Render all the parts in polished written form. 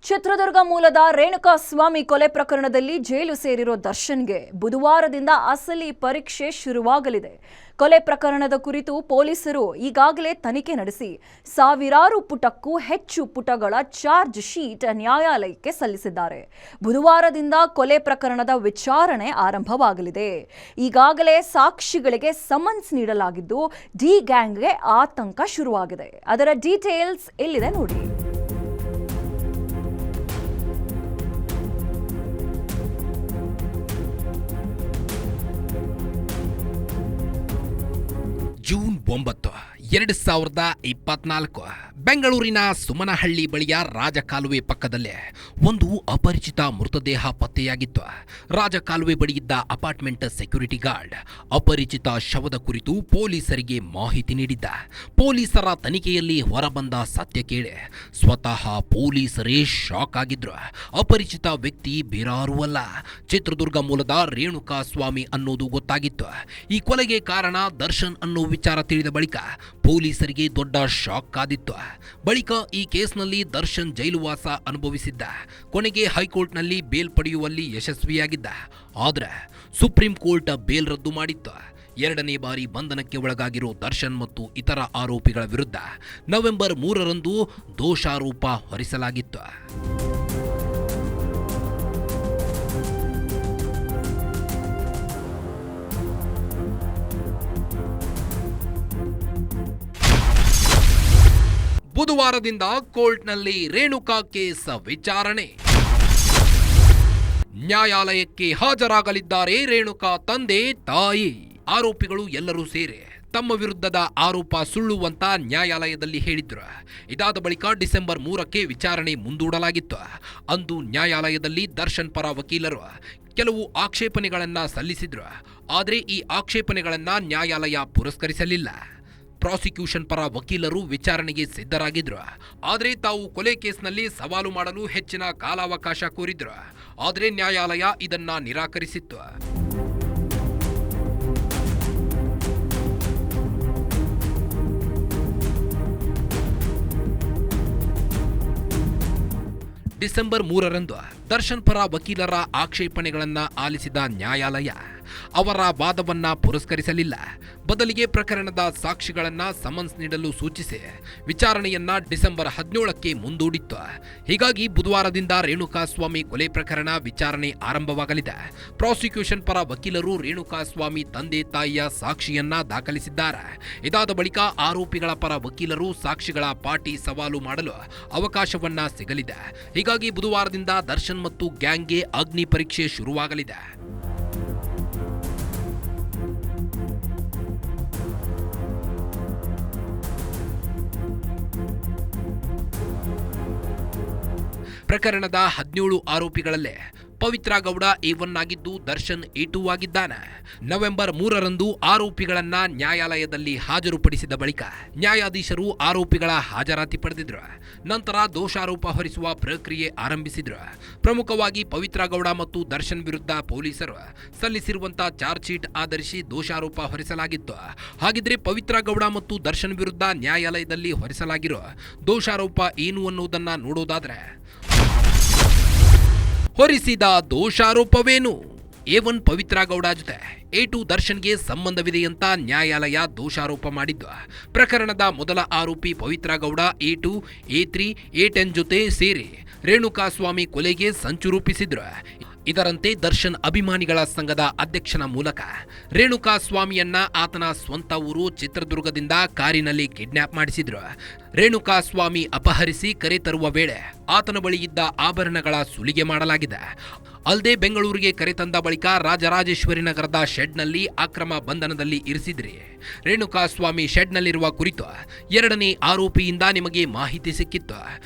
ಚಿತ್ರದುರ್ಗ ಮೂಲದ ರೇಣುಕಾ ಸ್ವಾಮಿ ಕೊಲೆ ಪ್ರಕರಣದಲ್ಲಿ ಜೈಲು ಸೇರಿರೋ ದರ್ಶನ್ಗೆ ಬುಧವಾರದಿಂದ ಅಸಲಿ ಪರೀಕ್ಷೆ ಶುರುವಾಗಲಿದೆ. ಕೊಲೆ ಪ್ರಕರಣದ ಕುರಿತು ಪೊಲೀಸರು ಈಗಾಗಲೇ ತನಿಖೆ ನಡೆಸಿ ಸಾವಿರಾರು ಪುಟಕ್ಕೂ ಹೆಚ್ಚು ಪುಟಗಳ ಚಾರ್ಜ್ ಶೀಟ್ ನ್ಯಾಯಾಲಯಕ್ಕೆ ಸಲ್ಲಿಸಿದ್ದಾರೆ. ಬುಧವಾರದಿಂದ ಕೊಲೆ ಪ್ರಕರಣದ ವಿಚಾರಣೆ ಆರಂಭವಾಗಲಿದೆ. ಈಗಾಗಲೇ ಸಾಕ್ಷಿಗಳಿಗೆ ಸಮನ್ಸ್ ನೀಡಲಾಗಿದ್ದು ಡಿ ಗ್ಯಾಂಗ್ಗೆ ಆತಂಕ ಶುರುವಾಗಿದೆ. ಅದರ ಡೀಟೇಲ್ಸ್ ಇಲ್ಲಿದೆ ನೋಡಿ. ಜೂನ್ 9, 2024 ಬೆಂಗಳೂರಿನ ಸುಮನಹಳ್ಳಿ ಬಳಿಯ ರಾಜಕಾಲುವೆ ಪಕ್ಕದಲ್ಲೇ ಒಂದು ಅಪರಿಚಿತ ಮೃತದೇಹ ಪತ್ತೆಯಾಗಿತ್ತು. ರಾಜಕಾಲುವೆ ಬಳಿಯಿದ್ದ ಅಪಾರ್ಟ್ಮೆಂಟ್ ಸೆಕ್ಯೂರಿಟಿ ಗಾರ್ಡ್ ಅಪರಿಚಿತ ಶವದ ಕುರಿತು ಪೊಲೀಸರಿಗೆ ಮಾಹಿತಿ ನೀಡಿದ್ದ. ಪೊಲೀಸರ ತನಿಖೆಯಲ್ಲಿ ಹೊರಬಂದ ಸತ್ಯ ಕೇಳಿ ಸ್ವತಃ ಪೊಲೀಸರೇ ಶಾಕ್ ಆಗಿದ್ರು. ಅಪರಿಚಿತ ವ್ಯಕ್ತಿ ಬೇರಾರೂ ಅಲ್ಲ, ಚಿತ್ರದುರ್ಗ ಮೂಲದ ರೇಣುಕಾ ಸ್ವಾಮಿ ಅನ್ನೋದು ಗೊತ್ತಾಗಿತ್ತು. ಈ ಕೊಲೆಗೆ ಕಾರಣ ದರ್ಶನ್ ಅನ್ನೋ ವಿಚಾರ ತಿಳಿದ ಬಳಿಕ ಪೊಲೀಸರಿಗೆ ದೊಡ್ಡ ಶಾಕ್ ಕಾದಿತ್ತು. ಬಳಿಕ ಈ ಕೇಸ್ನಲ್ಲಿ ದರ್ಶನ್ ಜೈಲುವಾಸ ಅನುಭವಿಸಿದ್ದ. ಕೊನೆಗೆ ಹೈಕೋರ್ಟ್ನಲ್ಲಿ ಬೇಲ್ ಪಡೆಯುವಲ್ಲಿ ಯಶಸ್ವಿಯಾಗಿದ್ದ. ಆದರೆ ಸುಪ್ರೀಂ ಕೋರ್ಟ್ ಬೇಲ್ ರದ್ದು ಮಾಡಿತ್ತು. 2ನೇ ಬಾರಿ ಬಂಧನಕ್ಕೆ ಒಳಗಾಗಿರೋ ದರ್ಶನ್ ಮತ್ತು ಇತರ ಆರೋಪಿಗಳ ವಿರುದ್ಧ ನವೆಂಬರ್ 3ರಂದು ದೋಷಾರೋಪ ಹೊರಿಸಲಾಗಿತ್ತು. ಬುಧವಾರದಿಂದ ಕೋರ್ಟ್ನಲ್ಲಿ ರೇಣುಕಾ ಕೇಸ್ ವಿಚಾರಣೆ. ನ್ಯಾಯಾಲಯಕ್ಕೆ ಹಾಜರಾಗಲಿದ್ದಾರೆ ರೇಣುಕಾ ತಂದೆ ತಾಯಿ. ಆರೋಪಿಗಳು ಎಲ್ಲರೂ ಸೇರಿ ತಮ್ಮ ವಿರುದ್ಧದ ಆರೋಪ ಸುಳ್ಳುವಂತ ನ್ಯಾಯಾಲಯದಲ್ಲಿ ಹೇಳಿದ್ರು. ಇದಾದ ಬಳಿಕ ಡಿಸೆಂಬರ್ 3ಕ್ಕೆ ವಿಚಾರಣೆ ಮುಂದೂಡಲಾಗಿತ್ತು. ಅಂದು ನ್ಯಾಯಾಲಯದಲ್ಲಿ ದರ್ಶನ್ ಪರ ವಕೀಲರು ಕೆಲವು ಆಕ್ಷೇಪಣೆಗಳನ್ನ ಸಲ್ಲಿಸಿದ್ರು. ಆದರೆ ಈ ಆಕ್ಷೇಪಣೆಗಳನ್ನ ನ್ಯಾಯಾಲಯ ಪುರಸ್ಕರಿಸಲಿಲ್ಲ. ಪ್ರಾಸಿಕ್ಯೂಷನ್ ಪರ ವಕೀಲರು ವಿಚಾರಣೆಗೆ ಸಿದ್ಧರಾಗಿದ್ರು. ಆದರೆ ತಾವು ಕೊಲೆ ಕೇಸ್ನಲ್ಲಿ ಸವಾಲು ಮಾಡಲು ಹೆಚ್ಚಿನ ಕಾಲಾವಕಾಶ ಕೋರಿದ್ರು. ಆದರೆ ನ್ಯಾಯಾಲಯ ಇದನ್ನ ನಿರಾಕರಿಸಿತ್ತು. ಡಿಸೆಂಬರ್ 3ರಂದು ದರ್ಶನ್ ಪರ ವಕೀಲರ ಆಕ್ಷೇಪಣೆಗಳನ್ನು ಆಲಿಸಿದ ನ್ಯಾಯಾಲಯ ಅವರ ವಾದವನ್ನ ಪುರಸ್ಕರಿಸಲಿಲ್ಲ. ಬದಲಿಗೆ ಪ್ರಕರಣದ ಸಾಕ್ಷಿಗಳನ್ನ ಸಮನ್ಸ್ ನೀಡಲು ಸೂಚಿಸಿ ವಿಚಾರಣೆಯನ್ನ ಡಿಸೆಂಬರ್ 17ಕ್ಕೆ ಮುಂದೂಡಿತ್ತು. ಹೀಗಾಗಿ ಬುಧವಾರದಿಂದ ರೇಣುಕಾ ಸ್ವಾಮಿ ಕೊಲೆ ಪ್ರಕರಣ ವಿಚಾರಣೆ ಆರಂಭವಾಗಲಿದೆ. ಪ್ರಾಸಿಕ್ಯೂಷನ್ ಪರ ವಕೀಲರು ರೇಣುಕಾ ಸ್ವಾಮಿ ತಂದೆ ತಾಯಿಯ ಸಾಕ್ಷಿಯನ್ನ ದಾಖಲಿಸಿದ್ದಾರೆ. ಇದಾದ ಬಳಿಕ ಆರೋಪಿಗಳ ಪರ ವಕೀಲರು ಸಾಕ್ಷಿಗಳ ಪಾಟಿ ಸವಾಲು ಮಾಡಲು ಅವಕಾಶವನ್ನ ಸಿಗಲಿದೆ. ಹೀಗಾಗಿ ಬುಧವಾರದಿಂದ ದರ್ಶನ್ ಮತ್ತು ಗ್ಯಾಂಗ್ಗೆ ಅಗ್ನಿ ಪರೀಕ್ಷೆ ಶುರುವಾಗಲಿದೆ. ಪ್ರಕರಣದ 17 ಆರೋಪಿಗಳಲ್ಲೇ ಪವಿತ್ರ ಗೌಡ A1 ಆಗಿದ್ದು ದರ್ಶನ್ A2 ಆಗಿದ್ದಾನೆ. ನವೆಂಬರ್ 3ರಂದು ಆರೋಪಿಗಳನ್ನ ನ್ಯಾಯಾಲಯದಲ್ಲಿ ಹಾಜರುಪಡಿಸಿದ ಬಳಿಕ ನ್ಯಾಯಾಧೀಶರು ಆರೋಪಿಗಳ ಹಾಜರಾತಿ ಪಡೆದಿದ್ರು. ನಂತರ ದೋಷಾರೋಪ ಹೊರಿಸುವ ಪ್ರಕ್ರಿಯೆ ಆರಂಭಿಸಿದ್ರು. ಪ್ರಮುಖವಾಗಿ ಪವಿತ್ರ ಗೌಡ ಮತ್ತು ದರ್ಶನ್ ವಿರುದ್ಧ ಪೊಲೀಸರು ಸಲ್ಲಿಸಿರುವಂತಹ ಚಾರ್ಜ್ ಶೀಟ್ ಆಧರಿಸಿ ದೋಷಾರೋಪ ಹೊರಿಸಲಾಗಿತ್ತು. ಹಾಗಿದ್ರೆ ಪವಿತ್ರ ಗೌಡ ಮತ್ತು ದರ್ಶನ್ ವಿರುದ್ಧ ನ್ಯಾಯಾಲಯದಲ್ಲಿ ಹೊರಿಸಲಾಗಿರೋ ದೋಷಾರೋಪ ಏನು ಅನ್ನೋದನ್ನ ನೋಡೋದಾದ್ರೆ, ಹೊರಿಸಿದ ದೋಷಾರೋಪವೇನು? A1 ಪವಿತ್ರ ಗೌಡ ಜೊತೆ A2 ದರ್ಶನ್ಗೆ ಸಂಬಂಧವಿದೆ ಅಂತ ನ್ಯಾಯಾಲಯ ದೋಷಾರೋಪ ಮಾಡಿದ್ದು. ಪ್ರಕರಣದ ಮೊದಲ ಆರೋಪಿ Pavithra Gowda A2, A3, A10 ಜೊತೆ ಸೇರಿ ರೇಣುಕಾ ಸ್ವಾಮಿ ಕೊಲೆಗೆ ಸಂಚು ರೂಪಿಸಿದ್ರು. ಇದರಂತೆ ದರ್ಶನ್ ಅಭಿಮಾನಿಗಳ ಸಂಘದ ಅಧ್ಯಕ್ಷನ ಮೂಲಕ ರೇಣುಕಾ ಸ್ವಾಮಿಯನ್ನ ಆತನ ಸ್ವಂತ ಊರು ಚಿತ್ರದುರ್ಗದಿಂದ ಕಾರಿನಲ್ಲಿ ಕಿಡ್ನಾಪ್ ಮಾಡಿಸಿದ್ರು. ರೇಣುಕಾ ಸ್ವಾಮಿ ಅಪಹರಿಸಿ ಕರೆತರುವ ವೇಳೆ ಆತನ ಬಳಿ ಇದ್ದ ಆಭರಣಗಳ ಸುಲಿಗೆ ಮಾಡಲಾಗಿದೆ. ಅಲ್ಲದೆ ಬೆಂಗಳೂರಿಗೆ ಕರೆತಂದ ಬಳಿಕ ರಾಜರಾಜೇಶ್ವರಿ ನಗರದ ಶೆಡ್ನಲ್ಲಿ ಅಕ್ರಮ ಬಂಧನದಲ್ಲಿ ಇರಿಸಿದ್ರಿ. ರೇಣುಕಾ ಸ್ವಾಮಿ ಶೆಡ್ನಲ್ಲಿರುವ ಕುರಿತು 2ನೇ ಆರೋಪಿಯಿಂದ ನಿಮಗೆ ಮಾಹಿತಿ ಸಿಕ್ಕಿತ್ತು.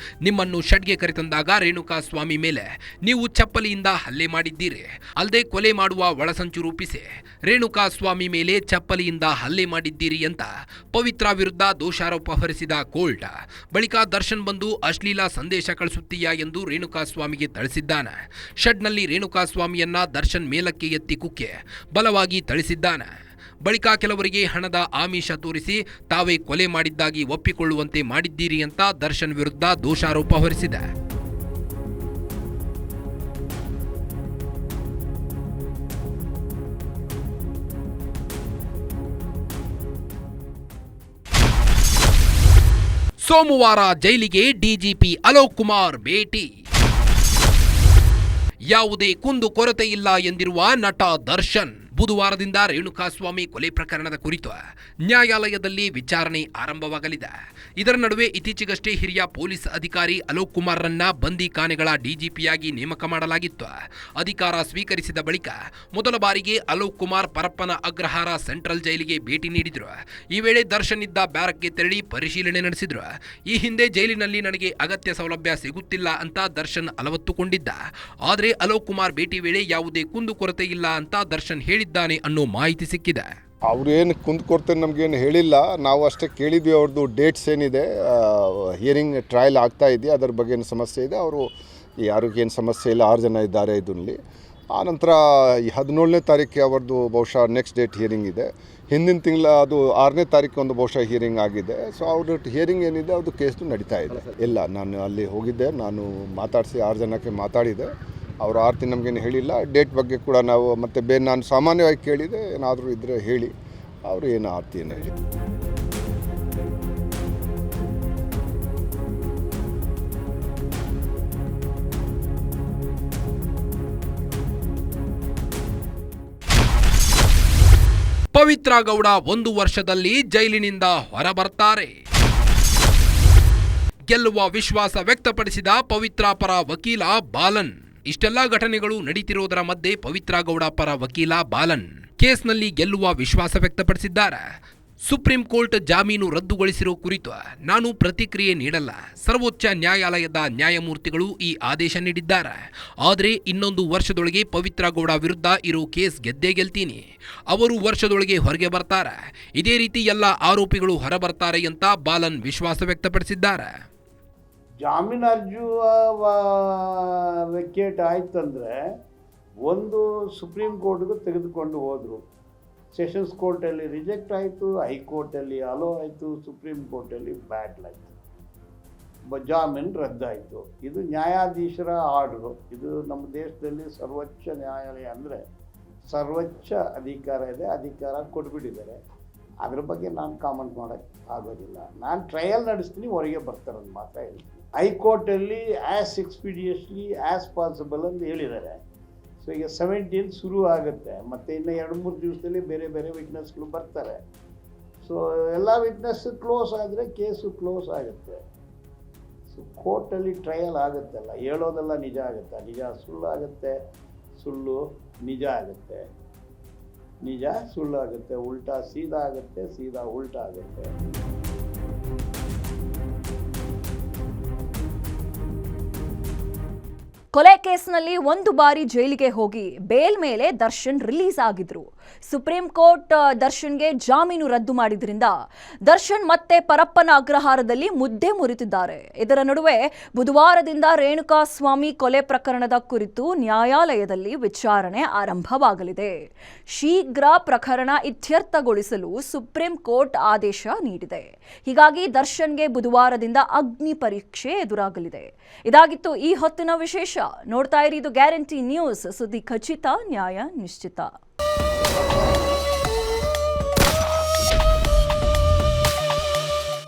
ನಿಮ್ಮನ್ನು ಶೆಡ್ಗೆ ಕರೆತಂದಾಗ ರೇಣುಕಾ ಸ್ವಾಮಿ ಮೇಲೆ ನೀವು ಚಪ್ಪಲಿಯಿಂದ ಹಲ್ಲೆ ಮಾಡಿದ್ದೀರಿ. ಅಲ್ಲದೆ ಕೊಲೆ ಮಾಡುವ ಒಳಸಂಚು ರೂಪಿಸಿ ರೇಣುಕಾ ಸ್ವಾಮಿ ಮೇಲೆ ಚಪ್ಪಲಿಯಿಂದ ಹಲ್ಲೆ ಮಾಡಿದ್ದೀರಿ ಅಂತ ಪವಿತ್ರ ವಿರುದ್ಧ ದೋಷಾರೋಪ ಹೊರಿಸಿದ ಕೋರ್ಟ್ ಬಳಿಕ ದರ್ಶನ್ ಬಂದು ಅಶ್ಲೀಲ ಸಂದೇಶ ಕಳಿಸುತ್ತೀಯಾ ಎಂದು ರೇಣುಕಾ ಸ್ವಾಮಿಗೆ ಥಳಿಸಿದ್ದಾನೆ. ಶೆಡ್ನಲ್ಲಿ ರೇಣುಕಾ ಸ್ವಾಮಿಯನ್ನ ದರ್ಶನ್ ಮೇಲಕ್ಕೆ ಎತ್ತಿ ಕುಕ್ಕೆ ಬಲವಾಗಿ ಥಳಿಸಿದ್ದಾನೆ. ಬಳಿಕ ಕೆಲವರಿಗೆ ಹಣದ ಆಮಿಷ ತೋರಿಸಿ ತಾವೇ ಕೊಲೆ ಮಾಡಿದ್ದಾಗಿ ಒಪ್ಪಿಕೊಳ್ಳುವಂತೆ ಮಾಡಿದ್ದೀರಿ ಅಂತ ದರ್ಶನ್ ವಿರುದ್ಧ ದೋಷಾರೋಪ ಹೊರಿಸಿದೆ. ಸೋಮವಾರ ಜೈಲಿಗೆ ಡಿಜಿಪಿ ಅಲೋಕ್ ಕುಮಾರ್ ಭೇಟಿ. ಯಾವುದೇ ಕುಂದು ಕೊರತೆ ಇಲ್ಲ ಎಂದಿರುವ ನಟ ದರ್ಶನ್ ಬುಧವಾರದಿಂದ ರೇಣುಕಾಸ್ವಾಮಿ ಕೊಲೆ ಪ್ರಕರಣದ ಕುರಿತು ನ್ಯಾಯಾಲಯದಲ್ಲಿ ವಿಚಾರಣೆ ಆರಂಭವಾಗಲಿದೆ. ಇದರ ನಡುವೆ ಇತ್ತೀಚೆಗಷ್ಟೇ ಹಿರಿಯ ಪೊಲೀಸ್ ಅಧಿಕಾರಿ ಅಲೋಕ್ ಕುಮಾರ್ರನ್ನ ಬಂದಿಖಾನೆಗಳ ಡಿಜಿಪಿಯಾಗಿ ನೇಮಕ ಮಾಡಲಾಗಿತ್ತು. ಅಧಿಕಾರ ಸ್ವೀಕರಿಸಿದ ಬಳಿಕ ಮೊದಲ ಬಾರಿಗೆ ಅಲೋಕ್ ಕುಮಾರ್ ಪರಪ್ಪನ ಅಗ್ರಹಾರ ಸೆಂಟ್ರಲ್ ಜೈಲಿಗೆ ಭೇಟಿ ನೀಡಿದ್ರು. ಈ ವೇಳೆ ದರ್ಶನ್ ಇದ್ದ ಬ್ಯಾರಕ್ಗೆ ತೆರಳಿ ಪರಿಶೀಲನೆ ನಡೆಸಿದ್ರು. ಈ ಹಿಂದೆ ಜೈಲಿನಲ್ಲಿ ನನಗೆ ಅಗತ್ಯ ಸೌಲಭ್ಯ ಸಿಗುತ್ತಿಲ್ಲ ಅಂತ ದರ್ಶನ್ ಅಲವತ್ತುಕೊಂಡಿದ್ದ. ಆದರೆ ಅಲೋಕ್ ಕುಮಾರ್ ಭೇಟಿ ವೇಳೆ ಯಾವುದೇ ಕುಂದುಕೊರತೆ ಇಲ್ಲ ಅಂತ ದರ್ಶನ್ ಹೇಳಿದ್ದಾನೆ ಅನ್ನೋ ಮಾಹಿತಿ ಸಿಕ್ಕಿದೆ. ಅವ್ರೇನು ಕುಂದುಕೊರತೆ ನಮಗೇನು ಹೇಳಿಲ್ಲ. ನಾವು ಅಷ್ಟೇ ಕೇಳಿದ್ವಿ ಅವ್ರದ್ದು ಡೇಟ್ಸ್ ಏನಿದೆ, ಹಿಯರಿಂಗ್ ಟ್ರಯಲ್ ಆಗ್ತಾ ಇದೆಯಾ, ಅದರ ಬಗ್ಗೆ ಏನು ಸಮಸ್ಯೆ ಇದೆ, ಅವರು ಯಾರಿಗೇನು ಸಮಸ್ಯೆ ಇಲ್ಲ, 6 ಜನ ಇದ್ದಾರೆ ಇದರಲ್ಲಿ. ಆನಂತರ 17ನೇ ತಾರೀಕಿಗೆ ಅವ್ರದ್ದು ಬಹುಶಃ ನೆಕ್ಸ್ಟ್ ಡೇಟ್ ಹಿಯರಿಂಗ್ ಇದೆ. ಹಿಂದಿನ ತಿಂಗಳ ಅದು 6ನೇ ತಾರೀಕು ಒಂದು ಬಹುಶಃ ಹಿಯರಿಂಗ್ ಆಗಿದೆ. ಸೊ ಅವ್ರ ಹಿಯರಿಂಗ್ ಏನಿದೆ ಅದು ಕೇಸ್ದು ನಡೀತಾ ಇದೆ. ಇಲ್ಲ, ನಾನು ಅಲ್ಲಿ ಹೋಗಿದ್ದೆ, ನಾನು ಮಾತಾಡಿಸಿ 6 ಜನಕ್ಕೆ ಮಾತಾಡಿದೆ. ಅವರು ಆರ್ತಿ ನಮಗೇನು ಹೇಳಿಲ್ಲ. ಡೇಟ್ ಬಗ್ಗೆ ಕೂಡ ನಾವು ಮತ್ತೆ ನಾನು ಸಾಮಾನ್ಯವಾಗಿ ಕೇಳಿದೆ, ಏನಾದರೂ ಇದ್ದರೆ ಹೇಳಿ, ಅವರು ಏನು ಆರ್ತಿ ಏನು ಹೇಳಿ. ಪವಿತ್ರ ಗೌಡ 1 ವರ್ಷದಲ್ಲಿ ಜೈಲಿನಿಂದ ಹೊರಬರ್ತಾರೆ. ಗೆಲ್ಲುವ ವಿಶ್ವಾಸ ವ್ಯಕ್ತಪಡಿಸಿದ ಪವಿತ್ರ ಪರ ವಕೀಲ ಬಾಲನ್. ಇಷ್ಟೆಲ್ಲ ಘಟನೆಗಳು ನಡೀತಿರೋದರ ಮಧ್ಯೆ ಪವಿತ್ರ ಗೌಡ ಪರ ವಕೀಲ ಬಾಲನ್ ಕೇಸ್ನಲ್ಲಿ ಗೆಲ್ಲುವ ವಿಶ್ವಾಸ ವ್ಯಕ್ತಪಡಿಸಿದ್ದಾರೆ. ಸುಪ್ರೀಂ ಕೋರ್ಟ್ ಜಾಮೀನು ರದ್ದುಗೊಳಿಸಿರೋ ಕುರಿತು ನಾನು ಪ್ರತಿಕ್ರಿಯೆ ನೀಡಲ್ಲ. ಸರ್ವೋಚ್ಚ ನ್ಯಾಯಾಲಯದ ನ್ಯಾಯಮೂರ್ತಿಗಳು ಈ ಆದೇಶ ನೀಡಿದ್ದಾರೆ. ಆದರೆ 1 ವರ್ಷದೊಳಗೆ ಪವಿತ್ರ ಗೌಡ ವಿರುದ್ಧ ಇರೋ ಕೇಸ್ ಗೆದ್ದೇ ಗೆಲ್ತೀನಿ. ಅವರು ವರ್ಷದೊಳಗೆ ಹೊರಗೆ ಬರ್ತಾರೆ. ಇದೇ ರೀತಿ ಎಲ್ಲ ಆರೋಪಿಗಳು ಹೊರಬರ್ತಾರೆ ಅಂತ ಬಾಲನ್ ವಿಶ್ವಾಸ ವ್ಯಕ್ತಪಡಿಸಿದ್ದಾರೆ. ಜಾಮೀನು ಅರ್ಜಿ ವೆಕೇಟ್ ಆಯ್ತಂದರೆ ಒಂದು ಸುಪ್ರೀಂ ಕೋರ್ಟ್ಗೂ ತೆಗೆದುಕೊಂಡು ಹೋದರು. ಸೆಷನ್ಸ್ ಕೋರ್ಟಲ್ಲಿ ರಿಜೆಕ್ಟ್ ಆಯಿತು, ಹೈಕೋರ್ಟಲ್ಲಿ ಅಲೋ ಆಯಿತು, ಸುಪ್ರೀಂ ಕೋರ್ಟಲ್ಲಿ ಬ್ಯಾಟ್ಲ್ ಆಯಿತು, ಜಾಮೀನು ರದ್ದಾಯಿತು. ಇದು ನ್ಯಾಯಾಧೀಶರ ಆರ್ಡರು. ಇದು ನಮ್ಮ ದೇಶದಲ್ಲಿ ಸರ್ವೋಚ್ಚ ನ್ಯಾಯಾಲಯ ಅಂದರೆ ಸರ್ವೋಚ್ಚ ಅಧಿಕಾರ ಇದೆ, ಅಧಿಕಾರ ಕೊಟ್ಬಿಟ್ಟಿದ್ದಾರೆ. ಅದ್ರ ಬಗ್ಗೆ ನಾನು ಕಾಮೆಂಟ್ ಮಾಡೋಕ್ಕೆ ಆಗೋದಿಲ್ಲ. ನಾನು ಟ್ರಯಲ್ ನಡೆಸ್ತೀನಿ, ಹೊರಗೆ ಬರ್ತಾರಂತ ಮಾತ್ರ ಹೇಳ್ತೀನಿ. ಹೈಕೋರ್ಟಲ್ಲಿ ಆ್ಯಸ್ ಎಕ್ಸ್ಪೀಡಿಯಸ್ಲಿ ಆ್ಯಸ್ ಪಾಸಿಬಲ್ ಅಂತ ಹೇಳಿದ್ದಾರೆ. ಸೊ ಈಗ 17 ಶುರು ಆಗುತ್ತೆ, ಮತ್ತು ಇನ್ನು 2-3 ದಿವಸದಲ್ಲಿ ಬೇರೆ ಬೇರೆ ವಿಟ್ನೆಸ್ಗಳು ಬರ್ತಾರೆ. ಸೊ ಎಲ್ಲ ವಿಟ್ನೆಸ್ ಕ್ಲೋಸ್ ಆದರೆ ಕೇಸು ಕ್ಲೋಸ್ ಆಗುತ್ತೆ. ಸೊ ಕೋರ್ಟಲ್ಲಿ ಟ್ರಯಲ್ ಆಗುತ್ತಲ್ಲ, ಹೇಳೋದೆಲ್ಲ ನಿಜ ಆಗುತ್ತೆ, ನಿಜ ಸುಳ್ಳು ಆಗುತ್ತೆ, ಸುಳ್ಳು ನಿಜ ಆಗುತ್ತೆ, ನಿಜ ಸುಳ್ಳು ಆಗುತ್ತೆ, ಉಲ್ಟಾ ಸೀದಾ ಆಗುತ್ತೆ, ಸೀದಾ ಉಲ್ಟಾ ಆಗುತ್ತೆ. ಕೊಲೆ ಕೇಸ್ನಲ್ಲಿ 1 ಬಾರಿ ಜೈಲಿಗೆ ಹೋಗಿ ಬೇಲ್ ಮೇಲೆ ದರ್ಶನ್ ರಿಲೀಸ್ ಆಗಿದ್ರು. ಸುಪ್ರೀಂ ಕೋರ್ಟ್ ದರ್ಶನ್ಗೆ ಜಾಮೀನು ರದ್ದು ಮಾಡಿದ್ರಿಂದ ದರ್ಶನ್ ಮತ್ತೆ ಪರಪ್ಪನ ಅಗ್ರಹಾರದಲ್ಲಿ ಮುದ್ದೆ ಮುರಿತಿದ್ದಾರೆ. ಇದರ ನಡುವೆ ಬುಧವಾರದಿಂದ ರೇಣುಕಾಸ್ವಾಮಿ ಕೊಲೆ ಪ್ರಕರಣದ ಕುರಿತು ನ್ಯಾಯಾಲಯದಲ್ಲಿ ವಿಚಾರಣೆ ಆರಂಭವಾಗಲಿದೆ. ಶೀಘ್ರ ಪ್ರಕರಣ ಇತ್ಯರ್ಥಗೊಳಿಸಲು ಸುಪ್ರೀಂ ಕೋರ್ಟ್ ಆದೇಶ ನೀಡಿದೆ. ಹೀಗಾಗಿ ದರ್ಶನ್ಗೆ ಬುಧವಾರದಿಂದ ಅಗ್ನಿ ಪರೀಕ್ಷೆ ಎದುರಾಗಲಿದೆ. ಇದಾಗಿತ್ತು ಈ ಹೊತ್ತಿನ ವಿಶೇಷ. ನೋಡ್ತಾ ಇರಿ, ಇದು ಗ್ಯಾರಂಟಿ ನ್ಯೂಸ್. ಸುದ್ದಿ ಖಚಿತ, ನ್ಯಾಯ ನಿಶ್ಚಿತ.